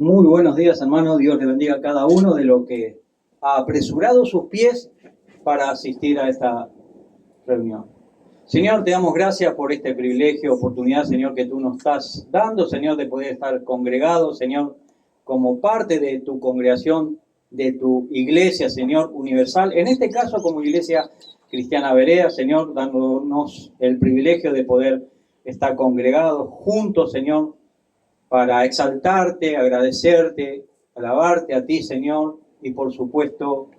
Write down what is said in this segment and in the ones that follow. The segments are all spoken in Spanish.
Muy buenos días, hermano. Dios le bendiga a cada uno de los que ha apresurado sus pies para asistir a esta reunión. Señor, te damos gracias por este privilegio, oportunidad, Señor, que tú nos estás dando, Señor, de poder estar congregados, Señor, como parte de tu congregación, de tu iglesia, Señor, universal. En este caso, como Iglesia Cristiana Berea, Señor, dándonos el privilegio de poder estar congregados juntos, Señor, para exaltarte, agradecerte, alabarte a ti, Señor, y por supuesto,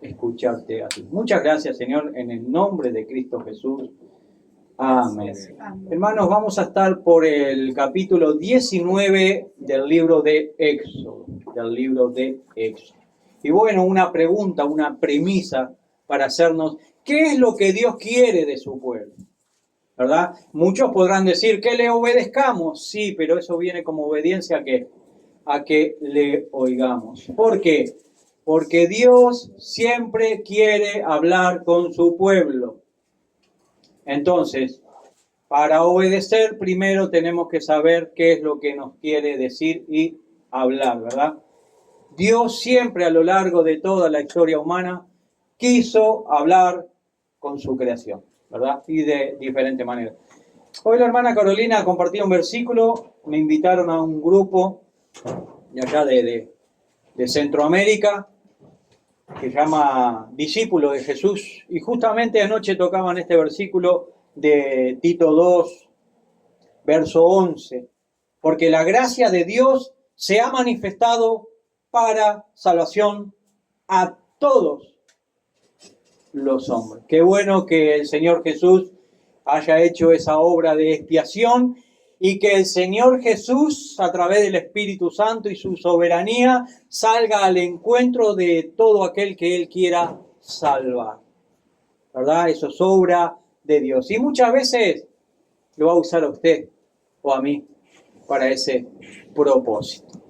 escucharte a ti. Muchas gracias, Señor, en el nombre de Cristo Jesús. Amén. Hermanos, vamos a estar por el capítulo 19 del libro de Éxodo, Y bueno, una pregunta, una premisa para hacernos, ¿qué es lo que Dios quiere de su pueblo? ¿Verdad? Muchos podrán decir que le obedezcamos, sí, pero eso viene como obediencia a que le oigamos. ¿Por qué? Porque Dios siempre quiere hablar con su pueblo. Entonces, para obedecer primero tenemos que saber qué es lo que nos quiere decir y hablar, ¿verdad? Dios siempre a lo largo de toda la historia humana quiso hablar con su creación, ¿verdad? Y de diferentes maneras. Hoy la hermana Carolina compartía un versículo, me invitaron a un grupo de allá de Centroamérica que se llama Discípulos de Jesús, y justamente anoche tocaban este versículo de Tito 2, verso 11, porque la gracia de Dios se ha manifestado para salvación a todos los hombres. Qué bueno que el Señor Jesús haya hecho esa obra de expiación y que el Señor Jesús, a través del Espíritu Santo y su soberanía, salga al encuentro de todo aquel que Él quiera salvar. ¿Verdad? Eso es obra de Dios. Y muchas veces lo va a usar a usted o a mí para ese propósito.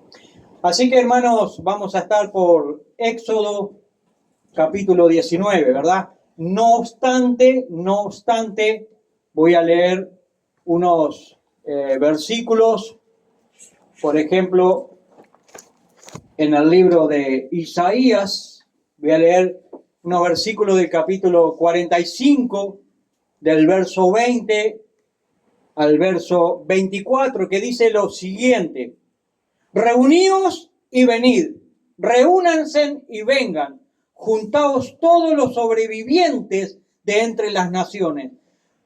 Así que, hermanos, vamos a estar por Éxodo capítulo 19, ¿verdad? No obstante, voy a leer unos versículos, por ejemplo, en el libro de Isaías, voy a leer unos versículos del capítulo 45, del verso 20 al verso 24, que dice lo siguiente: reuníos y venid, reúnanse y vengan, juntaos todos los sobrevivientes de entre las naciones.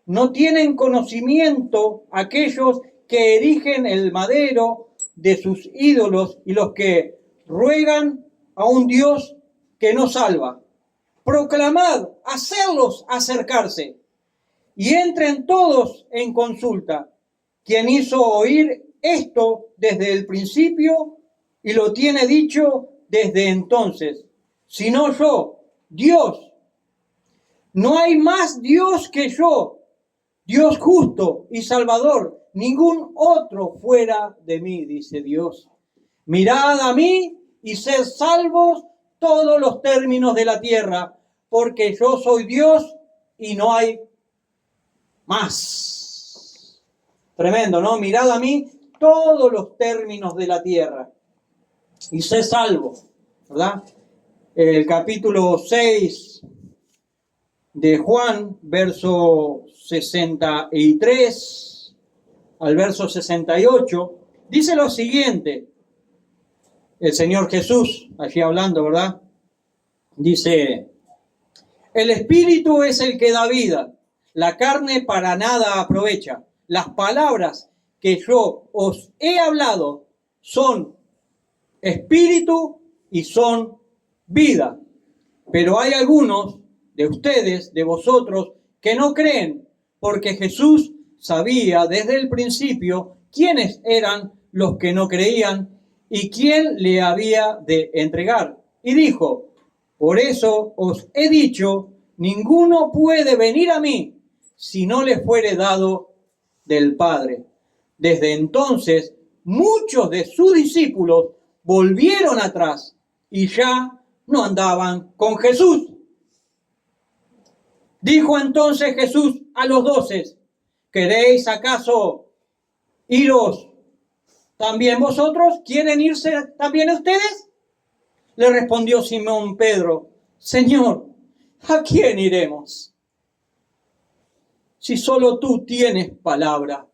¿No tienen conocimiento aquellos que erigen el madero de sus ídolos y los que ruegan a un Dios que no salva? Proclamad, hacerlos acercarse, y entren todos en consulta. Quien hizo oír esto desde el principio y lo tiene dicho desde entonces, sino yo, Dios. No hay más Dios que yo, Dios justo y salvador, ningún otro fuera de mí, dice Dios. Mirad a mí y sed salvos todos los términos de la tierra, porque yo soy Dios y no hay más. Tremendo, ¿no? Mirad a mí todos los términos de la tierra y sed salvos, ¿verdad? El capítulo 6 de Juan, verso 63 al verso 68, dice lo siguiente, el Señor Jesús, allí hablando, ¿verdad? Dice: el Espíritu es el que da vida, la carne para nada aprovecha. Las palabras que yo os he hablado son espíritu y son vida. Pero hay algunos de ustedes, de vosotros, que no creen, porque Jesús sabía desde el principio quiénes eran los que no creían y quién le había de entregar. Y dijo: por eso os he dicho, ninguno puede venir a mí si no le fuere dado del Padre. Desde entonces, muchos de sus discípulos volvieron atrás y ya no andaban con Jesús. Dijo entonces Jesús a los 12: ¿queréis acaso iros ¿También vosotros quieren irse también ustedes? Le respondió Simón Pedro, Señor, ¿a quién iremos? Si solo tú tienes palabra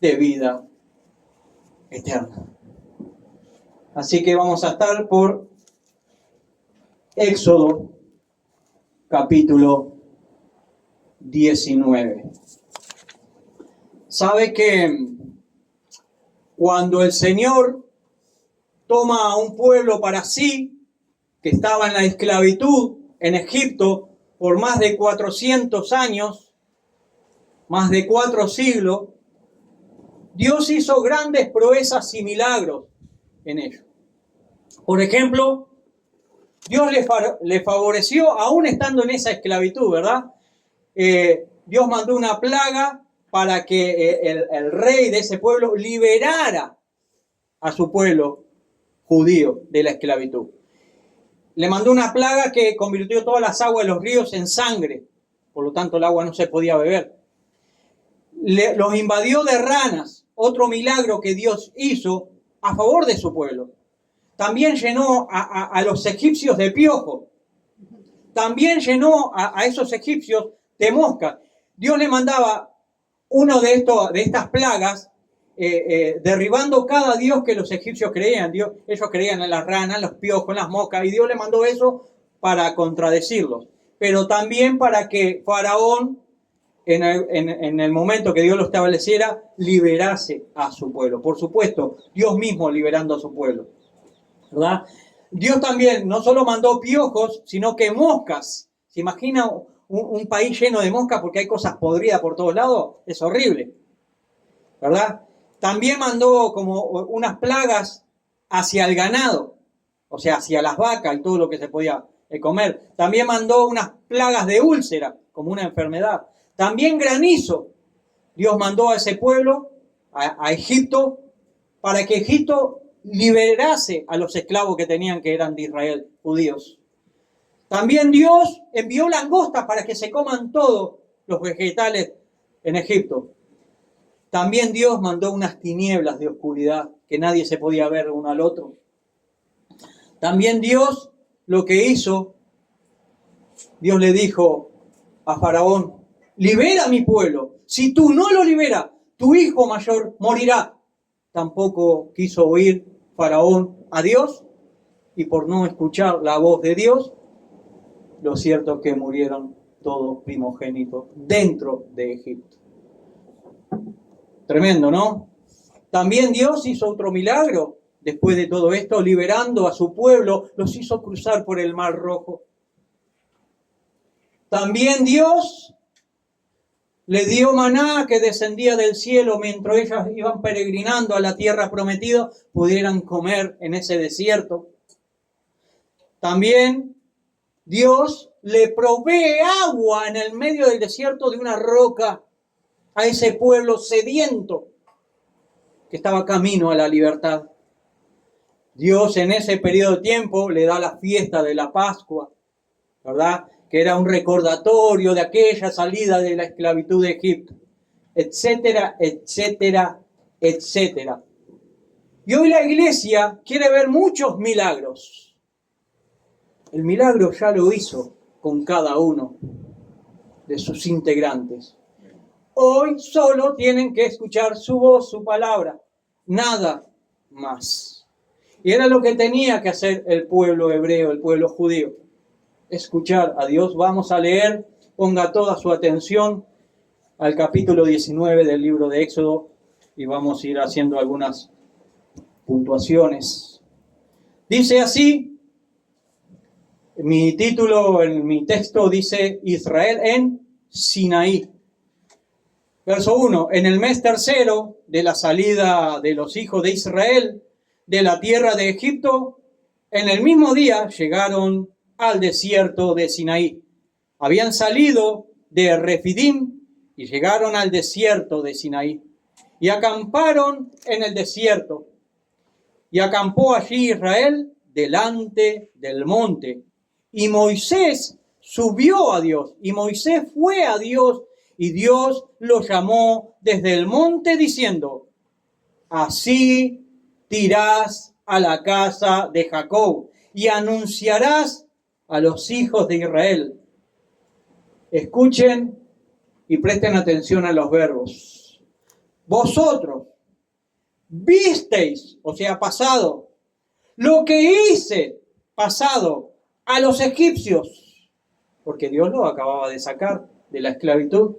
de vida eterna. Así que vamos a estar por Éxodo capítulo 19. Sabe que cuando el Señor toma a un pueblo para sí, que estaba en la esclavitud en Egipto por más de 400 años, más de 4 siglos, Dios hizo grandes proezas y milagros en ellos. Por ejemplo, Dios le favoreció, aún estando en esa esclavitud, ¿verdad? Dios mandó una plaga para que el rey de ese pueblo liberara a su pueblo judío de la esclavitud. Le mandó una plaga que convirtió todas las aguas de los ríos en sangre, por lo tanto el agua no se podía beber. Los invadió de ranas, otro milagro que Dios hizo a favor de su pueblo. También llenó a los egipcios de piojos. También llenó a esos egipcios de moscas. Dios le mandaba uno de estas plagas, derribando cada dios que los egipcios creían. Ellos creían en las ranas, los piojos, en las moscas, y Dios le mandó eso para contradecirlos. Pero también para que Faraón, en el momento que Dios lo estableciera, liberase a su pueblo. Por supuesto, Dios mismo liberando a su pueblo, ¿verdad? Dios también no solo mandó piojos, sino que moscas. ¿Se imagina un país lleno de moscas porque hay cosas podridas por todos lados? Es horrible, ¿verdad? También mandó como unas plagas hacia el ganado, o sea, hacia las vacas y todo lo que se podía comer. También mandó unas plagas de úlcera, como una enfermedad. También granizo. Dios mandó a ese pueblo, a Egipto, para que Egipto liberase a los esclavos que tenían, que eran de Israel, judíos. También Dios envió langostas para que se coman todos los vegetales en Egipto. También Dios mandó unas tinieblas de oscuridad que nadie se podía ver uno al otro. También Dios lo que hizo, Dios le dijo a Faraón, libera a mi pueblo. Si tú no lo liberas, tu hijo mayor morirá. Tampoco quiso oír Faraón a Dios, y por no escuchar la voz de Dios, lo cierto es que murieron todos primogénitos dentro de Egipto. Tremendo, ¿no? También Dios hizo otro milagro después de todo esto, liberando a su pueblo, los hizo cruzar por el Mar Rojo. También Dios le dio maná que descendía del cielo mientras ellos iban peregrinando a la tierra prometida, pudieran comer en ese desierto. También Dios le provee agua en el medio del desierto de una roca a ese pueblo sediento que estaba camino a la libertad. Dios en ese periodo de tiempo le da la fiesta de la Pascua, ¿verdad? Que era un recordatorio de aquella salida de la esclavitud de Egipto, etcétera, etcétera, etcétera. Y hoy la iglesia quiere ver muchos milagros. El milagro ya lo hizo con cada uno de sus integrantes. Hoy solo tienen que escuchar su voz, su palabra, nada más. Y era lo que tenía que hacer el pueblo hebreo, el pueblo judío. Escuchar a Dios. Vamos a leer, ponga toda su atención al capítulo 19 del libro de Éxodo y vamos a ir haciendo algunas puntuaciones. Dice así, mi título en mi texto dice Israel en Sinaí. Verso 1, en el mes tercero de la salida de los hijos de Israel de la tierra de Egipto, en el mismo día llegaron al desierto de Sinaí. Habían salido de Refidim y llegaron al desierto de Sinaí. Y acamparon en el desierto. Y acampó allí Israel delante del monte. Y Moisés subió a Dios. Y Moisés fue a Dios. Y Dios lo llamó desde el monte diciendo, así dirás a la casa de Jacob y anunciarás a los hijos de Israel. Escuchen y presten atención a los verbos. Vosotros visteis, o sea, pasado, lo que hice, pasado, a los egipcios, porque Dios los acababa de sacar de la esclavitud.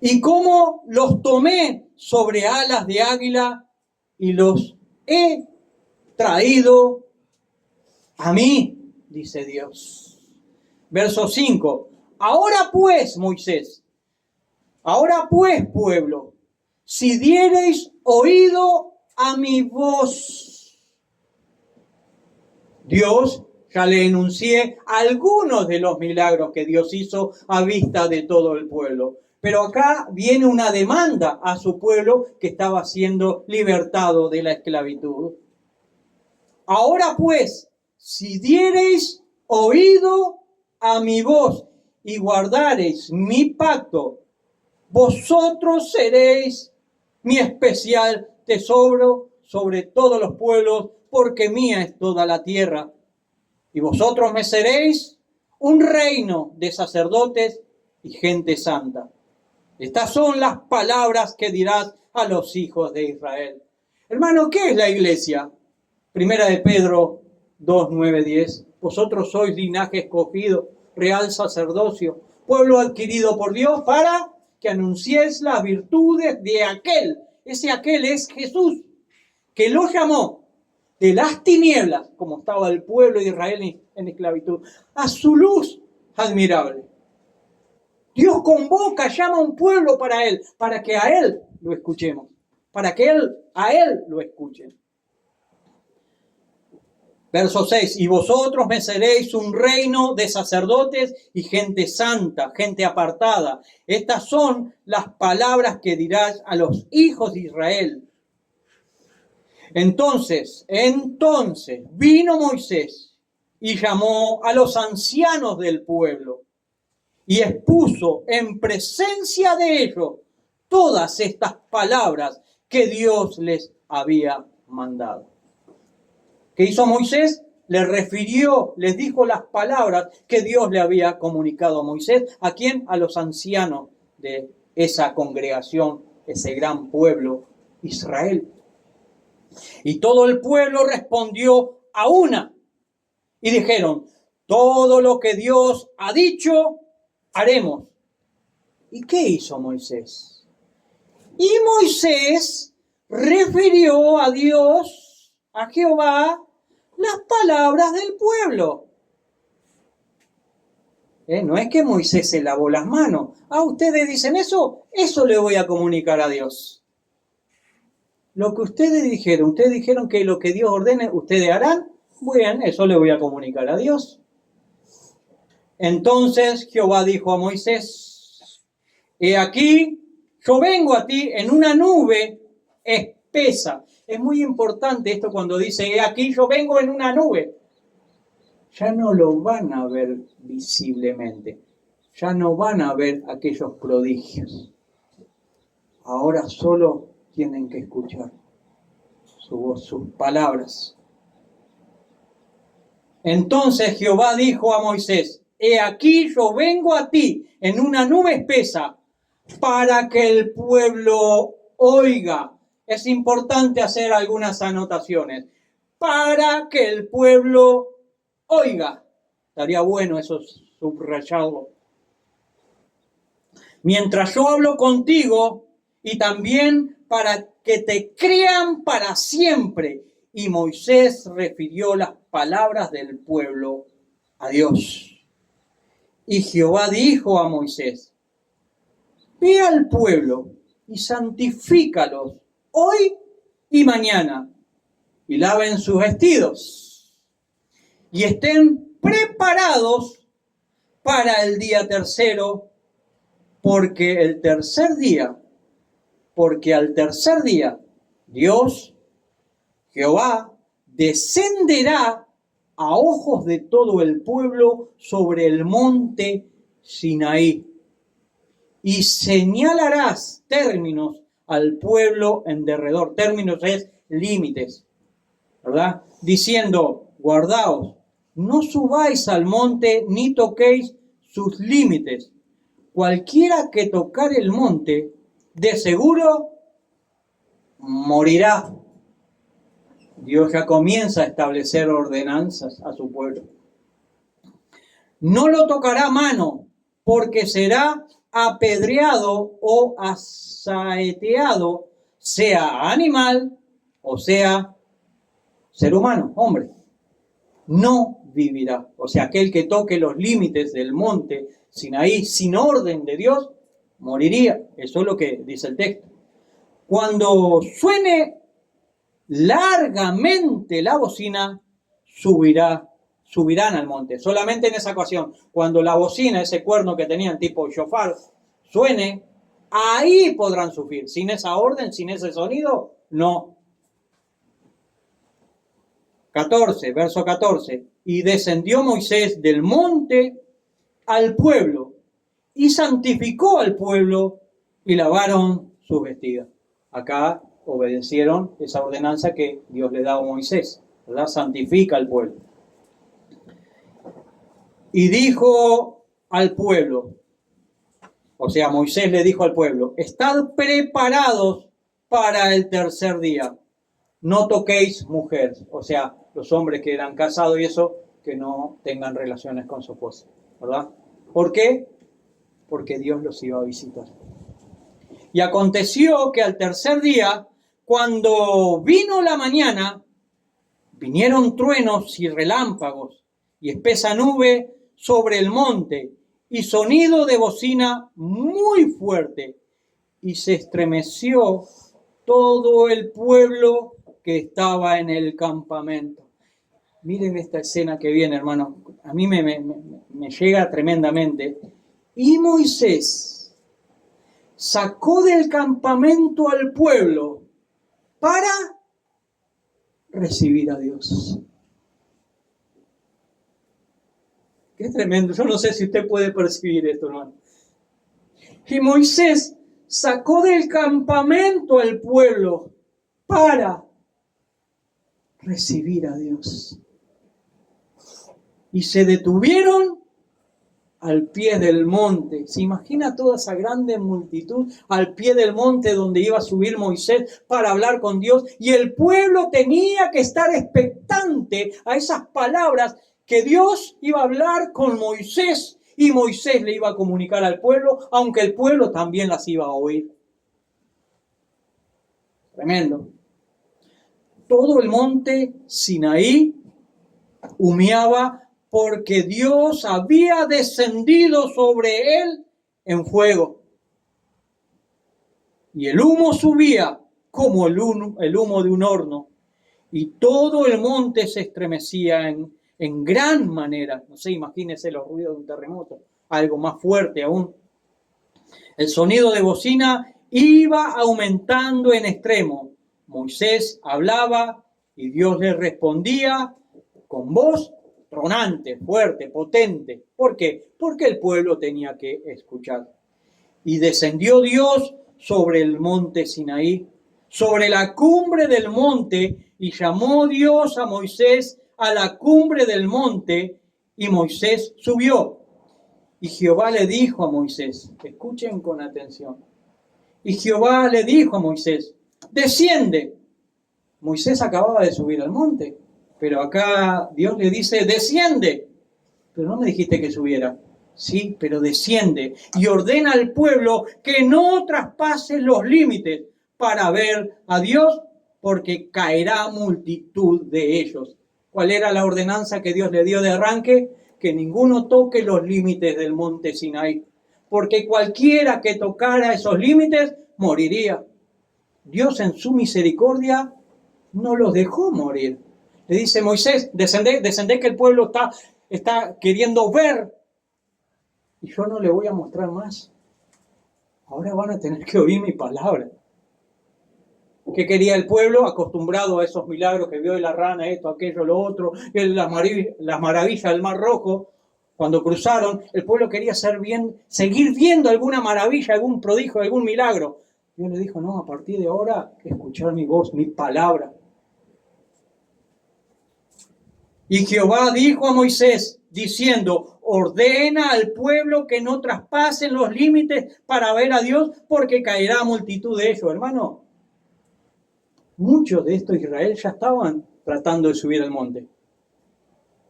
Y cómo los tomé sobre alas de águila y los he traído a mí, dice Dios. Verso 5. Ahora pues, Moisés, ahora pues, pueblo, si diereis oído a mi voz. Dios, ya le enuncié algunos de los milagros que Dios hizo a vista de todo el pueblo. Pero acá viene una demanda a su pueblo que estaba siendo libertado de la esclavitud. Ahora pues, si diereis oído a mi voz y guardareis mi pacto, vosotros seréis mi especial tesoro sobre todos los pueblos, porque mía es toda la tierra. Y vosotros me seréis un reino de sacerdotes y gente santa. Estas son las palabras que dirás a los hijos de Israel. Hermano, ¿qué es la iglesia? Primera de Pedro 2, 9, 10. Vosotros sois linaje escogido, real sacerdocio, pueblo adquirido por Dios para que anunciéis las virtudes de aquel. Ese aquel es Jesús, que lo llamó de las tinieblas, como estaba el pueblo de Israel en esclavitud, a su luz admirable. Dios convoca, llama a un pueblo para Él, para que a Él lo escuchemos, para que a Él lo escuchen. Verso 6, y vosotros me seréis un reino de sacerdotes y gente santa, gente apartada. Estas son las palabras que dirás a los hijos de Israel. Entonces vino Moisés y llamó a los ancianos del pueblo y expuso en presencia de ellos todas estas palabras que Dios les había mandado. ¿Qué hizo Moisés? Les dijo las palabras que Dios le había comunicado a Moisés. ¿A quién? A los ancianos de esa congregación, ese gran pueblo, Israel. Y todo el pueblo respondió a una y dijeron, todo lo que Dios ha dicho, haremos. ¿Y qué hizo Moisés? Y Moisés refirió a Dios, a Jehová, las palabras del pueblo. No es que Moisés se lavó las manos. Ustedes dicen eso le voy a comunicar a Dios. Lo que ustedes dijeron que lo que Dios ordene, ustedes harán, bien, eso le voy a comunicar a Dios. Entonces Jehová dijo a Moisés, he aquí, yo vengo a ti en una nube espesa. Es muy importante esto cuando dice, he aquí, yo vengo en una nube. Ya no lo van a ver visiblemente, ya no van a ver aquellos prodigios. Ahora solo tienen que escuchar su voz, sus palabras. Entonces Jehová dijo a Moisés, he aquí yo vengo a ti en una nube espesa para que el pueblo oiga. Es importante hacer algunas anotaciones. Para que el pueblo oiga. Estaría bueno eso subrayarlo. Mientras yo hablo contigo y también para que te crean para siempre. Y Moisés refirió las palabras del pueblo a Dios. Y Jehová dijo a Moisés, ve al pueblo y santifícalos hoy y mañana, y laven sus vestidos, y estén preparados para el día tercero, porque al tercer día, Dios, Jehová, descenderá a ojos de todo el pueblo sobre el monte Sinaí, y señalarás términos al pueblo en derredor. Términos es límites, ¿verdad? Diciendo, guardaos, no subáis al monte ni toquéis sus límites. Cualquiera que tocar el monte, de seguro morirá. Dios ya comienza a establecer ordenanzas a su pueblo. No lo tocará mano, porque será apedreado o asaeteado, sea animal o sea ser humano, hombre. No vivirá. O sea, aquel que toque los límites del monte Sinaí sin orden de Dios, moriría. Eso es lo que dice el texto. Cuando suene largamente la bocina, subirán al monte. Solamente en esa ocasión, cuando la bocina, ese cuerno que tenían tipo shofar, suene, ahí podrán subir. Sin esa orden, sin ese sonido, no. 14, verso 14. Y descendió Moisés del monte al pueblo y santificó al pueblo y lavaron sus vestidos. Acá obedecieron esa ordenanza que Dios le da a Moisés, ¿verdad? Santifica al pueblo. Y dijo al pueblo, o sea, Moisés le dijo al pueblo, estad preparados para el tercer día, no toquéis mujeres, o sea, los hombres que eran casados y eso, que no tengan relaciones con su esposa, ¿verdad? ¿Por qué? Porque Dios los iba a visitar. Y aconteció que al tercer día, cuando vino la mañana, vinieron truenos y relámpagos y espesa nube sobre el monte y sonido de bocina muy fuerte, y se estremeció todo el pueblo que estaba en el campamento. Miren esta escena que viene, hermano. A mí me llega tremendamente. Y Moisés sacó del campamento al pueblo para recibir a Dios. Qué tremendo. Yo no sé si usted puede percibir esto, hermano. Y Moisés sacó del campamento al pueblo para recibir a Dios. Y se detuvieron al pie del monte. ¿Se imagina toda esa grande multitud al pie del monte donde iba a subir Moisés para hablar con Dios? Y el pueblo tenía que estar expectante a esas palabras que Dios iba a hablar con Moisés y Moisés le iba a comunicar al pueblo, aunque el pueblo también las iba a oír. Tremendo. Todo el monte Sinaí humeaba porque Dios había descendido sobre él en fuego. Y el humo subía como el humo de un horno. Y todo el monte se estremecía en gran manera. No sé, imagínense los ruidos de un terremoto. Algo más fuerte aún. El sonido de bocina iba aumentando en extremo. Moisés hablaba y Dios le respondía con voz tronante, fuerte, potente. ¿Por qué? Porque el pueblo tenía que escuchar. Y descendió Dios sobre el monte Sinaí, sobre la cumbre del monte, y llamó Dios a Moisés a la cumbre del monte, y Moisés subió. Y Jehová le dijo a Moisés, escuchen con atención, y Jehová le dijo a Moisés, desciende. Moisés acababa de subir al monte, pero acá Dios le dice, desciende. Pero no me dijiste que subiera. Sí, pero desciende y ordena al pueblo que no traspase los límites para ver a Dios, porque caerá multitud de ellos. ¿Cuál era la ordenanza que Dios le dio de arranque? Que ninguno toque los límites del monte Sinaí, porque cualquiera que tocara esos límites moriría. Dios en su misericordia no los dejó morir. Le dice Moisés, descendé que el pueblo está queriendo ver y yo no le voy a mostrar más. Ahora van a tener que oír mi palabra. ¿Qué quería el pueblo? Acostumbrado a esos milagros que vio de la rana, esto, aquello, lo otro, las maravillas del Mar Rojo. Cuando cruzaron, el pueblo quería seguir viendo alguna maravilla, algún prodigio, algún milagro. Dios le dijo, no, a partir de ahora, escuchar mi voz, mi palabra. Y Jehová dijo a Moisés, diciendo, ordena al pueblo que no traspasen los límites para ver a Dios, porque caerá multitud de ellos. Hermano, muchos de estos Israel ya estaban tratando de subir al monte.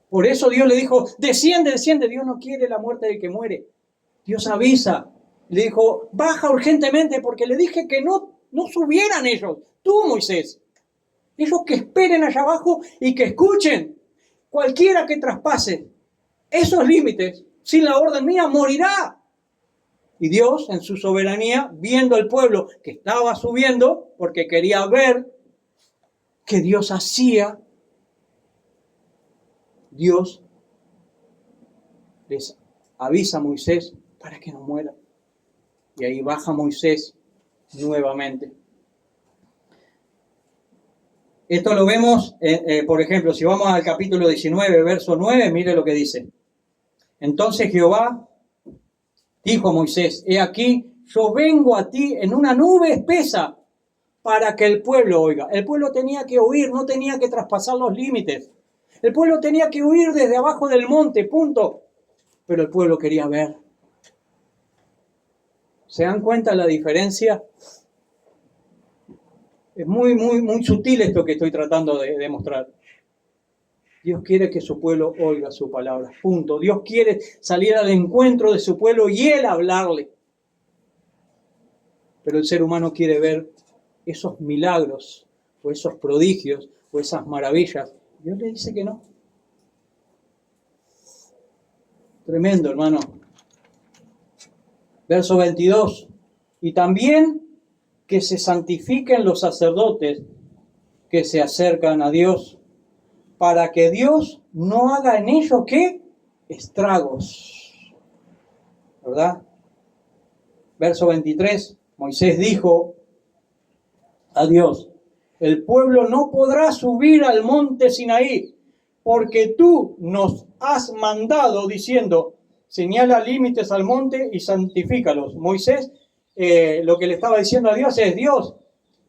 Por eso Dios le dijo, desciende, desciende. Dios no quiere la muerte del que muere. Dios avisa. Le dijo, baja urgentemente, porque le dije que no subieran ellos. Tú, Moisés. Ellos que esperen allá abajo y que escuchen. Cualquiera que traspase esos límites sin la orden mía morirá. Y Dios, en su soberanía, viendo al pueblo que estaba subiendo, porque quería ver que Dios hacía, Dios les avisa a Moisés para que no muera. Y ahí baja Moisés nuevamente. Esto lo vemos, por ejemplo, si vamos al capítulo 19, verso 9, mire lo que dice. Entonces Jehová dijo a Moisés, he aquí, yo vengo a ti en una nube espesa para que el pueblo oiga. El pueblo tenía que oír, no tenía que traspasar los límites. El pueblo tenía que huir desde abajo del monte, punto. Pero el pueblo quería ver. ¿Se dan cuenta la diferencia? Es muy sutil esto que estoy tratando de demostrar. Dios quiere que su pueblo oiga su palabra, punto. Dios quiere salir al encuentro de su pueblo y Él hablarle. Pero el ser humano quiere ver esos milagros, o esos prodigios, o esas maravillas. Dios le dice que no. Tremendo, hermano. Verso 22. Y también que se santifiquen los sacerdotes que se acercan a Dios, para que Dios no haga en ellos, ¿qué? Estragos. ¿Verdad? Verso 23. Moisés dijo a Dios, el pueblo no podrá subir al monte Sinaí, porque tú nos has mandado diciendo, señala límites al monte y santifícalos. Moisés, lo que le estaba diciendo a Dios es, Dios,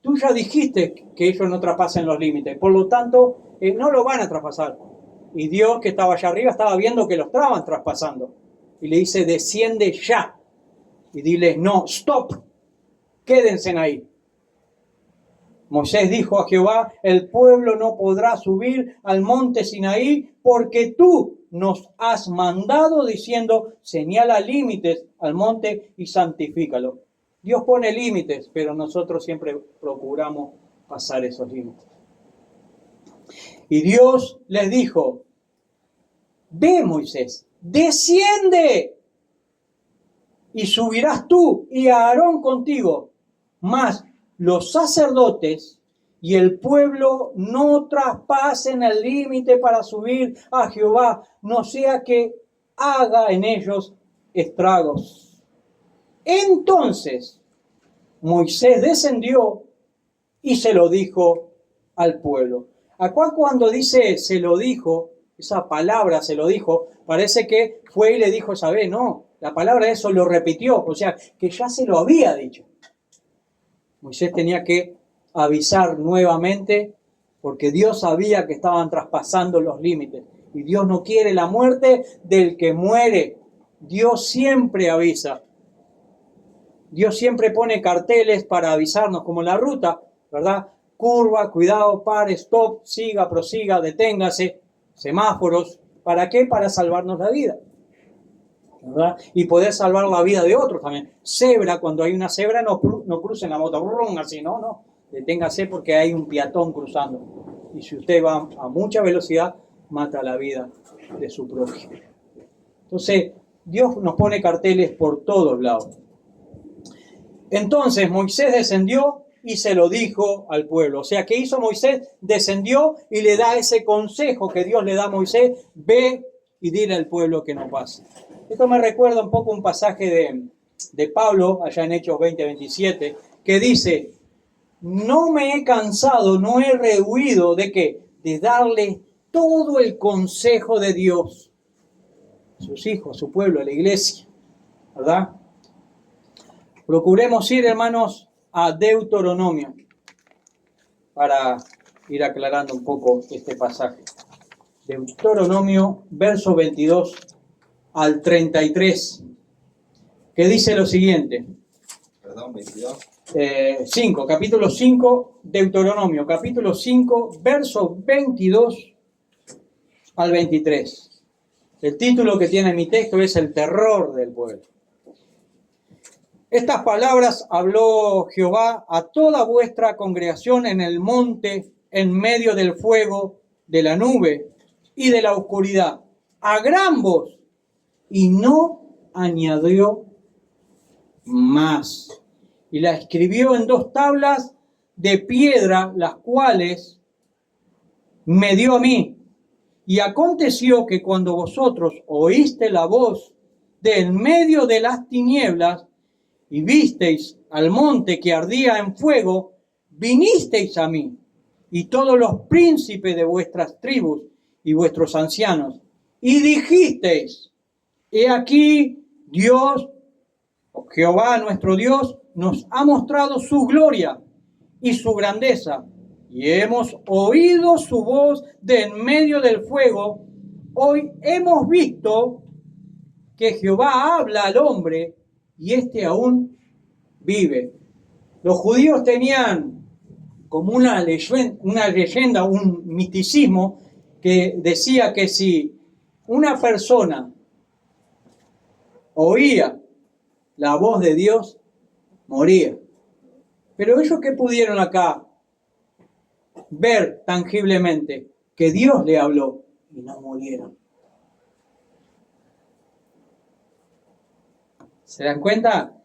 tú ya dijiste que ellos no traspasen los límites, por lo tanto, no lo van a traspasar. Y Dios, que estaba allá arriba, estaba viendo que los estaban traspasando. Y le dice, desciende ya. Y dile, no, stop, quédense ahí. Moisés dijo a Jehová, el pueblo no podrá subir al monte Sinaí porque tú nos has mandado diciendo, señala límites al monte y santifícalo. Dios pone límites, pero nosotros siempre procuramos pasar esos límites. Y Dios les dijo, ve Moisés, desciende y subirás tú y a Aarón contigo, mas los sacerdotes y el pueblo no traspasen el límite para subir a Jehová, no sea que haga en ellos estragos. Entonces Moisés descendió y se lo dijo al pueblo. Acá cuando dice se lo dijo, esa palabra se lo dijo, parece que fue y le dijo esa vez, no, la palabra eso lo repitió, o sea, que ya se lo había dicho. Moisés tenía que avisar nuevamente porque Dios sabía que estaban traspasando los límites. Y Dios no quiere la muerte del que muere. Dios siempre avisa. Dios siempre pone carteles para avisarnos, como la ruta, ¿verdad? Curva, cuidado, pare, stop, siga, prosiga, deténgase, semáforos. ¿Para qué? Para salvarnos la vida, ¿verdad? Y poder salvar la vida de otros también. Cebra, cuando hay una cebra, no crucen la moto, así, no. Deténgase porque hay un peatón cruzando. Y si usted va a mucha velocidad, mata la vida de su prójimo. Entonces, Dios nos pone carteles por todos lados. Entonces, Moisés descendió y se lo dijo al pueblo. O sea, ¿qué hizo Moisés? Descendió y le da ese consejo que Dios le da a Moisés. Ve y dile al pueblo que no pase. Esto me recuerda un poco un pasaje de Pablo, allá en Hechos 20-27, que dice, no me he cansado, no he rehuido de ¿qué? De darle todo el consejo de Dios a sus hijos, a su pueblo, a la iglesia, ¿verdad? Procuremos ir, hermanos, a Deuteronomio para ir aclarando un poco este pasaje. Deuteronomio, verso 22 al 33, que dice lo siguiente. Perdón, 22. 5, capítulo 5, Deuteronomio, capítulo 5, verso 22 al 23. El título que tiene mi texto es El terror del pueblo. Estas palabras habló Jehová a toda vuestra congregación en el monte, en medio del fuego, de la nube y de la oscuridad, a gran voz, y no añadió más. Y la escribió en 2 tablas de piedra, las cuales me dio a mí. Y aconteció que cuando vosotros oíste la voz de en medio de las tinieblas, y visteis al monte que ardía en fuego, vinisteis a mí, y todos los príncipes de vuestras tribus y vuestros ancianos, y dijisteis: he aquí Dios, Jehová nuestro Dios, nos ha mostrado su gloria y su grandeza, y hemos oído su voz de en medio del fuego. Hoy hemos visto que Jehová habla al hombre, y éste aún vive. Los judíos tenían como una leyenda, un misticismo que decía que si una persona oía la voz de Dios, moría. Pero ellos que pudieron acá ver tangiblemente que Dios le habló y no murieron. ¿Se dan cuenta?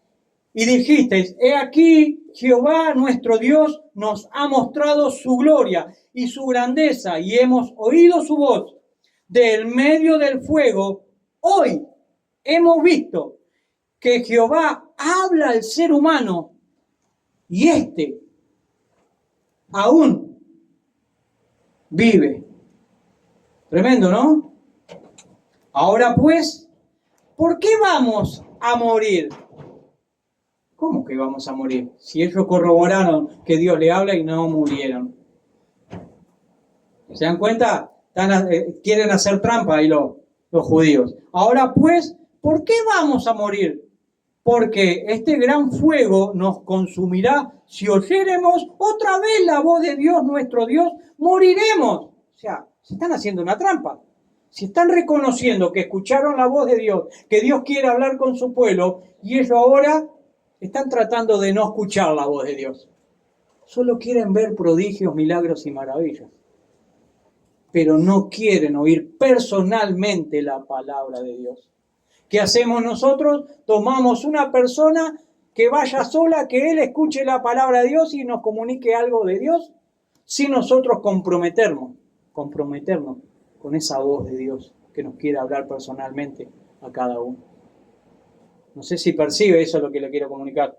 Y dijisteis: he aquí Jehová nuestro Dios nos ha mostrado su gloria y su grandeza, y hemos oído su voz del medio del fuego. Hoy hemos visto que Jehová habla al ser humano, y éste aún vive. Tremendo, ¿no? Ahora pues, ¿por qué vamos a morir? ¿Cómo que vamos a morir? Si ellos corroboraron que Dios le habla y no murieron. ¿Se dan cuenta? Quieren hacer trampa ahí los judíos. Ahora pues, ¿por qué vamos a morir? Porque este gran fuego nos consumirá. Si oyéremos otra vez la voz de Dios, nuestro Dios, moriremos. O sea, se están haciendo una trampa. Si están reconociendo que escucharon la voz de Dios, que Dios quiere hablar con su pueblo, y ellos ahora están tratando de no escuchar la voz de Dios. Solo quieren ver prodigios, milagros y maravillas. Pero no quieren oír personalmente la palabra de Dios. ¿Qué hacemos nosotros? Tomamos una persona que vaya sola, que él escuche la palabra de Dios y nos comunique algo de Dios, sin nosotros comprometernos con esa voz de Dios que nos quiere hablar personalmente a cada uno. No sé si percibe eso lo que le quiero comunicar.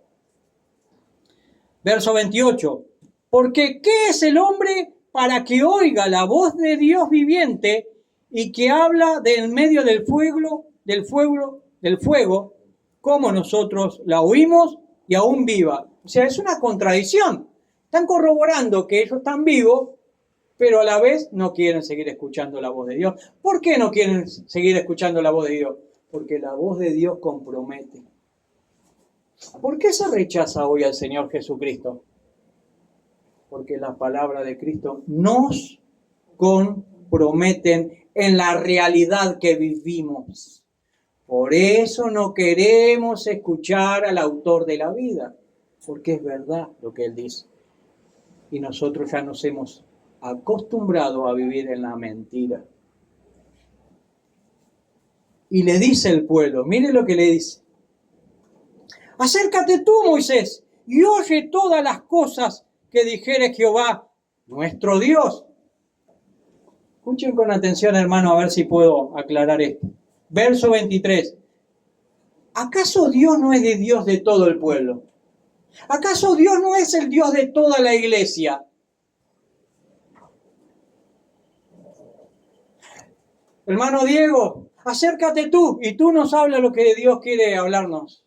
Verso 28. Porque ¿qué es el hombre para que oiga la voz de Dios viviente y que habla del medio del fuego, como nosotros la oímos y aún viva? O sea, es una contradicción. Están corroborando que ellos están vivos, pero a la vez no quieren seguir escuchando la voz de Dios. ¿Por qué no quieren seguir escuchando la voz de Dios? Porque la voz de Dios compromete. ¿Por qué se rechaza hoy al Señor Jesucristo? Porque la palabra de Cristo nos comprometen en la realidad que vivimos. Por eso no queremos escuchar al autor de la vida, porque es verdad lo que Él dice. Y nosotros ya nos hemos acostumbrado a vivir en la mentira. Y le dice el pueblo, mire lo que le dice: acércate tú, Moisés, y oye todas las cosas que dijere Jehová, nuestro Dios. Escuchen con atención, hermano, a ver si puedo aclarar esto. Verso 23. ¿Acaso Dios no es el Dios de todo el pueblo? ¿Acaso Dios no es el Dios de toda la iglesia? Hermano Diego, acércate tú y tú nos hablas lo que Dios quiere hablarnos.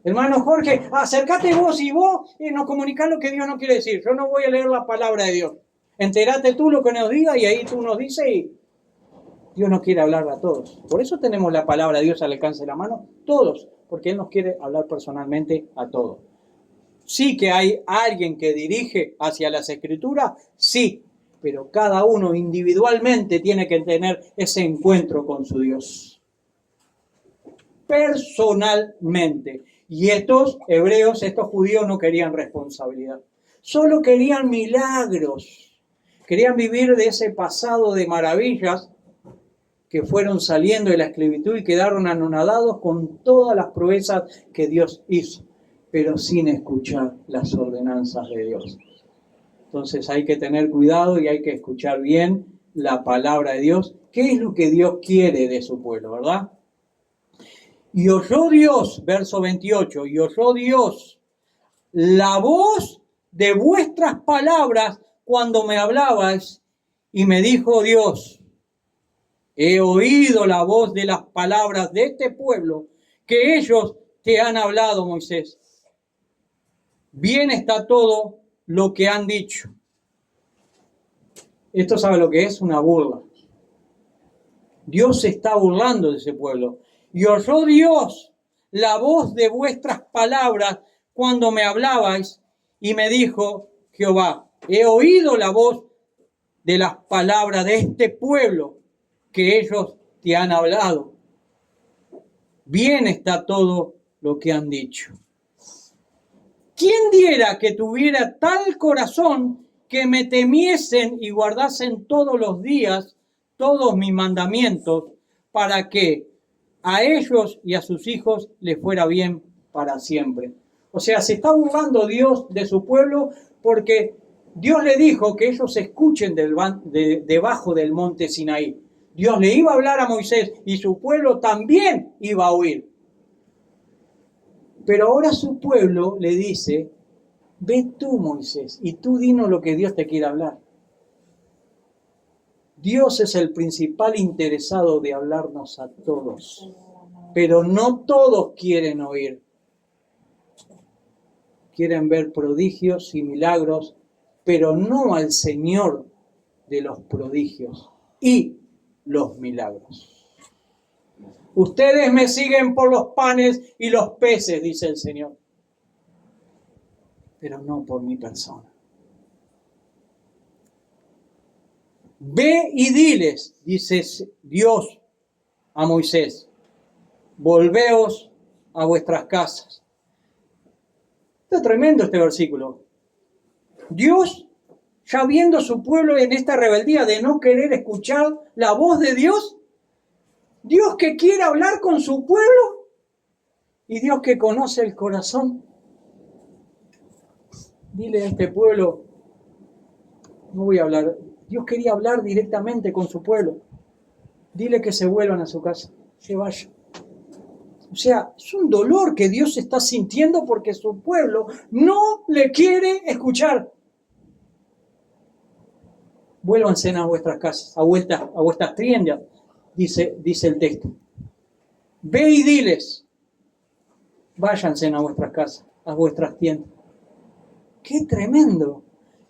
Hermano Jorge, acércate vos y vos nos comunicás lo que Dios no quiere decir. Yo no voy a leer la palabra de Dios. Entérate tú lo que nos diga y ahí tú nos dices y Dios nos quiere hablar a todos. Por eso tenemos la palabra de Dios al alcance de la mano, todos, porque Él nos quiere hablar personalmente a todos. Sí que hay alguien que dirige hacia las Escrituras, sí, pero cada uno individualmente tiene que tener ese encuentro con su Dios. Personalmente. Y estos hebreos, estos judíos no querían responsabilidad. Solo querían milagros. Querían vivir de ese pasado de maravillas que fueron saliendo de la esclavitud y quedaron anonadados con todas las proezas que Dios hizo, pero sin escuchar las ordenanzas de Dios. Entonces hay que tener cuidado y hay que escuchar bien la palabra de Dios. ¿Qué es lo que Dios quiere de su pueblo, verdad? Y oyó Dios, verso 28, y oyó Dios la voz de vuestras palabras cuando me hablabais, y me dijo Dios, he oído la voz de las palabras de este pueblo que ellos te han hablado, Moisés. Bien está todo lo que han dicho. Esto sabe lo que es una burla. Dios se está burlando de ese pueblo. Y oyó Dios la voz de vuestras palabras cuando me hablabais, y me dijo Jehová, he oído la voz de las palabras de este pueblo que ellos te han hablado. Bien está todo lo que han dicho. ¿Quién diera que tuviera tal corazón que me temiesen y guardasen todos los días todos mis mandamientos, para que a ellos y a sus hijos les fuera bien para siempre? O sea, se está burlando Dios de su pueblo porque Dios le dijo que ellos escuchen debajo del monte Sinaí. Dios le iba a hablar a Moisés y su pueblo también iba a oír. Pero ahora su pueblo le dice, ve tú, Moisés, y tú dinos lo que Dios te quiere hablar. Dios es el principal interesado de hablarnos a todos, pero no todos quieren oír. Quieren ver prodigios y milagros, pero no al Señor de los prodigios y los milagros. Ustedes me siguen por los panes y los peces, dice el Señor, pero no por mi persona. Ve y diles, dice Dios a Moisés, volveos a vuestras casas. Está tremendo este versículo. Dios, ya viendo su pueblo en esta rebeldía de no querer escuchar la voz de Dios, Dios que quiere hablar con su pueblo y Dios que conoce el corazón. Dile a este pueblo, no voy a hablar. Dios quería hablar directamente con su pueblo. Dile que se vuelvan a su casa, se vayan. O sea, es un dolor que Dios está sintiendo porque su pueblo no le quiere escuchar. Vuélvanse a vuestras casas, a vuestras tiendas, dice el texto. Ve y diles, váyanse a vuestras casas, a vuestras tiendas. ¡Qué tremendo!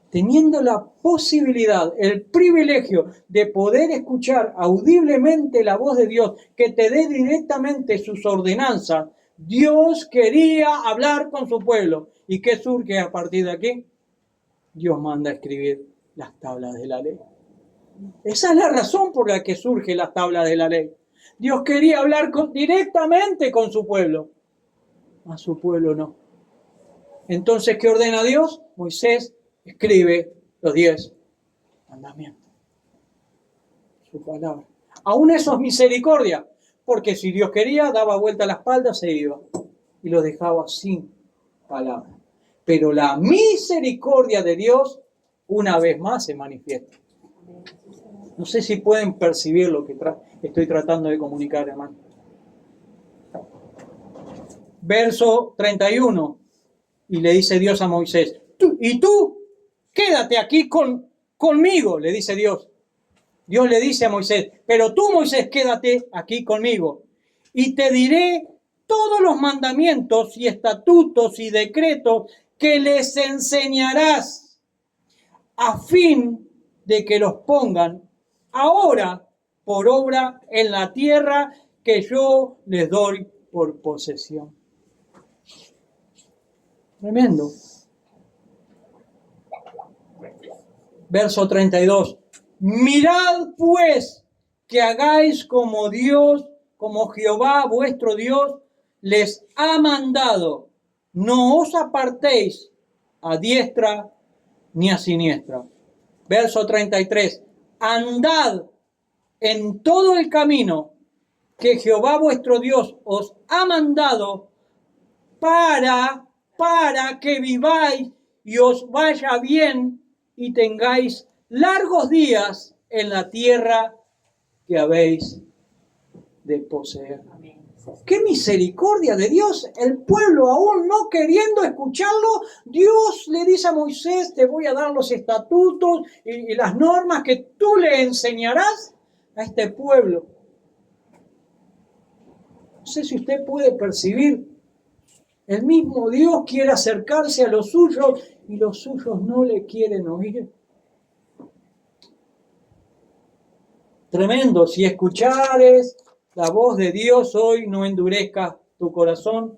Teniendo la posibilidad, el privilegio de poder escuchar audiblemente la voz de Dios, que te dé directamente sus ordenanzas, Dios quería hablar con su pueblo. ¿Y qué surge a partir de aquí? Dios manda a escribir las tablas de la ley. Esa es la razón por la que surge las tablas de la ley. Dios quería hablar directamente con su pueblo. A su pueblo no. Entonces, ¿qué ordena Dios? Moisés escribe los 10 mandamientos. Su palabra. Aún eso es misericordia, porque si Dios quería, daba vuelta a la espalda, se iba y lo dejaba sin palabra. Pero la misericordia de Dios, una vez más, se manifiesta. No sé si pueden percibir lo que estoy tratando de comunicar, hermano. Verso 31. Y le dice Dios a Moisés, y tú, quédate aquí conmigo, le dice Dios. Dios le dice a Moisés, pero tú, Moisés, quédate aquí conmigo. Y te diré todos los mandamientos y estatutos y decretos que les enseñarás, a fin de que los pongan ahora por obra en la tierra que yo les doy por posesión. Tremendo. Verso 32. Mirad pues que hagáis como Dios, como Jehová vuestro Dios les ha mandado. No os apartéis a diestra ni a siniestra. Verso 33. Andad en todo el camino que Jehová vuestro Dios os ha mandado para que viváis y os vaya bien y tengáis largos días en la tierra que habéis de poseer. ¡Qué misericordia de Dios! El pueblo, aún no queriendo escucharlo, Dios le dice a Moisés: te voy a dar los estatutos y las normas que tú le enseñarás a este pueblo. No sé si usted puede percibir, el mismo Dios quiere acercarse a los suyos y los suyos no le quieren oír. Tremendo. Si escuchares la voz de Dios hoy, no endurezcas tu corazón.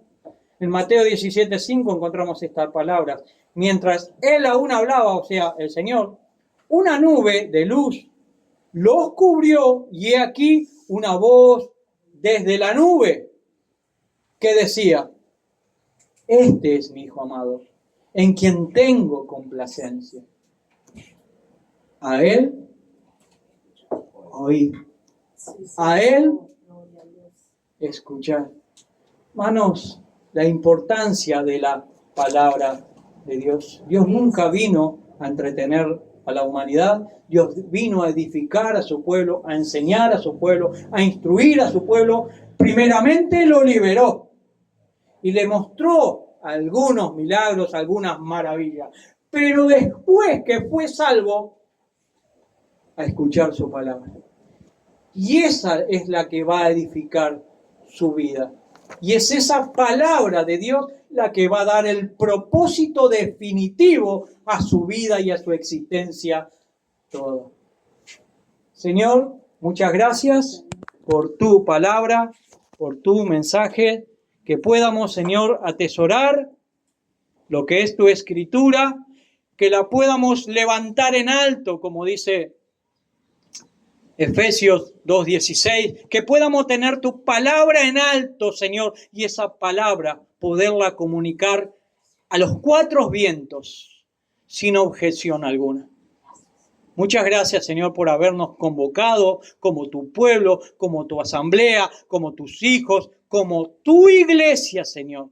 En Mateo 17:5 encontramos estas palabras. Mientras él aún hablaba, o sea, el Señor, una nube de luz los cubrió y he aquí una voz desde la nube que decía: este es mi Hijo amado, en quien tengo complacencia. A él oír, a él escuchar. Hermanos, la importancia de la palabra de Dios. Dios nunca vino a entretener a la humanidad. Dios vino a edificar a su pueblo, a enseñar a su pueblo, a instruir a su pueblo. Primeramente lo liberó y le mostró algunos milagros, algunas maravillas. Pero después que fue salvo, a escuchar su palabra. Y esa es la que va a edificar su vida. Y es esa palabra de Dios la que va a dar el propósito definitivo a su vida y a su existencia toda. Señor, muchas gracias por tu palabra, por tu mensaje, que podamos, Señor, atesorar lo que es tu escritura, que la podamos levantar en alto, como dice Efesios 2:16, que podamos tener tu palabra en alto, Señor, y esa palabra poderla comunicar a los cuatro vientos sin objeción alguna. Muchas gracias, Señor, por habernos convocado como tu pueblo, como tu asamblea, como tus hijos, como tu iglesia, Señor.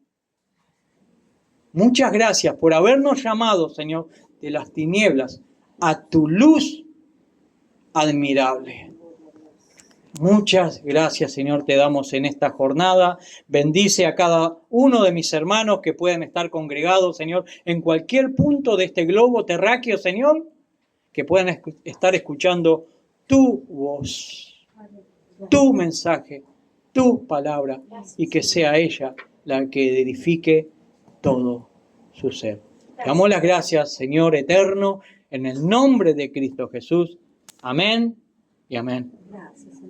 Muchas gracias por habernos llamado, Señor, de las tinieblas a tu luz admirable. Muchas gracias, Señor, te damos en esta jornada. Bendice a cada uno de mis hermanos que pueden estar congregados, Señor, en cualquier punto de este globo terráqueo, Señor, que puedan estar escuchando tu voz, tu mensaje, tu palabra, y que sea ella la que edifique todo su ser. Te damos las gracias, Señor eterno, en el nombre de Cristo Jesús. Amén y amén. Gracias.